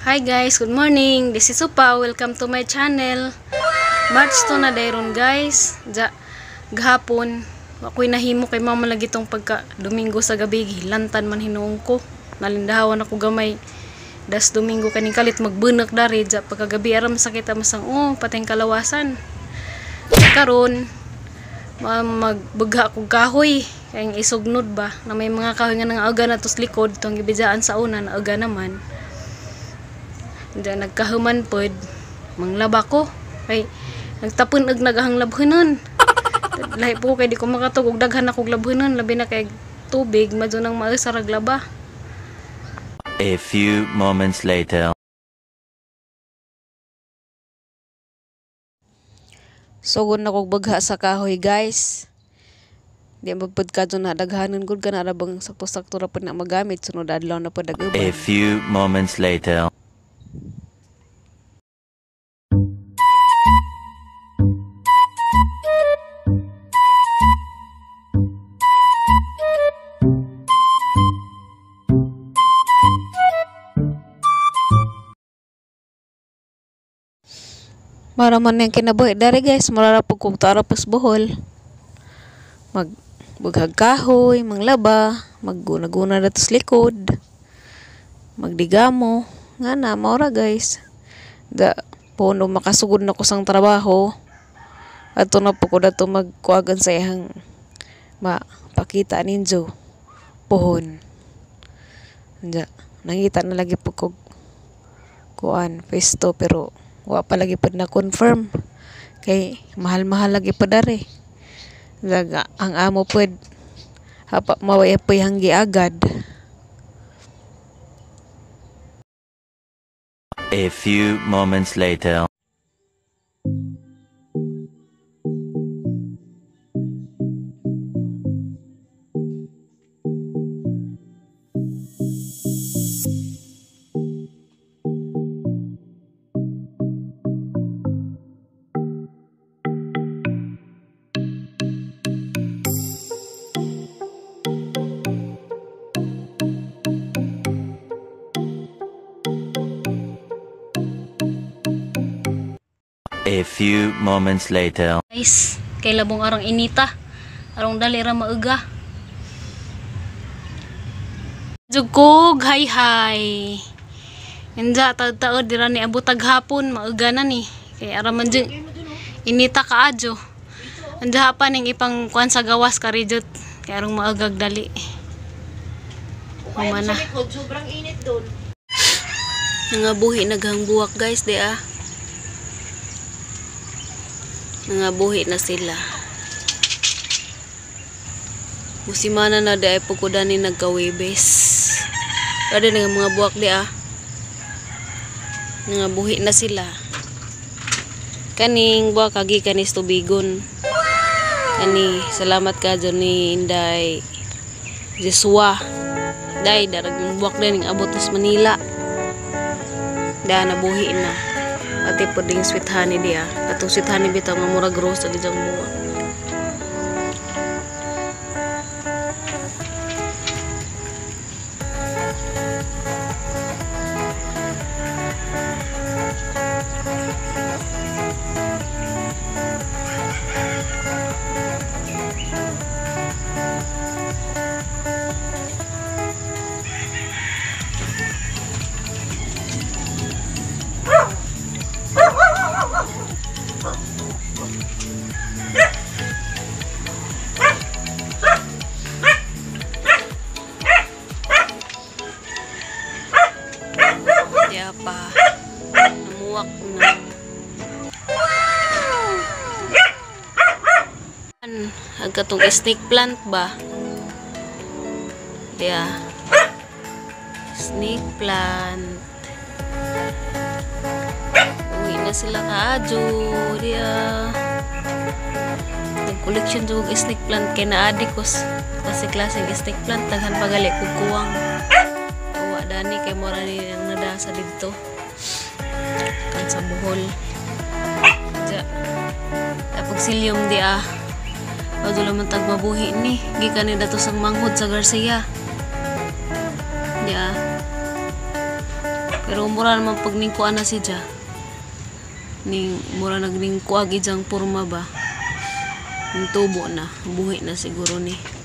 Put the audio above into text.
Hi guys, good morning. This is Supa. Welcome to my channel. March to na dayron guys. Gahapon ako'y nahimo kay mama lagi tong pagka Domingo sa gabi hilantan man hinuong ko. Nalindahawan ako gamay. Das Domingo kaning kalit magbunak dari pagkagabi aram sakit masang pateng kalawasan. Karon magbugha ko kahoy kay isugnod ba na may mga kahoy nga nang-aga na tos likod tong gibijaan sa una na aga naman. Diyan nagkahuman pod manglaba ko kay nagtapon og nagahanglabhonon. Lahi po kay di ko makatug og daghan akong labhonon labi na kay tubig madyo nang mausarag laba. A few moments later. Sugod na kog bagha sa kahoy guys. Di magpud kadto na daghanon gud kana ra bang sakto-sakto ra pud na magamit sunod adlaw na pud dag-uban. A few moments later. Para man yang kinabuhi dari guys, mararapog kog tarapos Bohol. Magbughag kahoy, manglaba, magguna-guna datos likod, magdigamo, nga na maura guys. Puno makasugod na ko sang trabaho. Ato na po ko dato magkuagan sa ihang mapakita ninyo pohon. Nangita na lagi po kog kuan pesto pero wa pa lagi pod na confirm kay mahal-mahal lagi pod dari. Ang amo pod hapa mawaya po hanggi agad. A few moments later. A few moments later. Guys, kay labong arang inita. Arong dali ra mauga. Jugkog, hay. Inja taud-taud dira ni abutag hapon mauga na ni. Kay ara man jud inita kaadyo. Anja pa ning ipang kuan sa gawas ka rijut. Kay arong maugag dali. Humana. Sobrang init doon. Nangabuhi naghang buwak guys, di ah. Nangabuhi na sila. Musimana na di ay pagkudan ni nagkawibes. Kada nga mga buwak di ah. Nangabuhi na sila. Kaning buwak kagi kanis tubigon. Kani salamat ka dyan ni Inday Jesua. Day darag buwak din ng abot sa Manila. Dahil nabuhi na. Ati po ding sweet honey dia. Atong sweet honey bitaw nga murag rose sa dijang buwak. Kaya pa namuwak na. Agkatong snake plant ba? Kaya snake plant. Uwi na sila kaadyo. Kaya nag-collection yung snake plant kay naadikos. Kasi klaseng snake plant daghan pagali kukuwang. Uwa dani kay mura ni ang nadasa dito kan sa Bohol. Ja pag silyom di pag wala man tagmabuhi ni gikan ni dato sang manghod sa Garcia di pero mura naman pag ningkuan na si Ja ning mura nagning kuag ijang porma ba, yung tubo na buhi na siguro ni.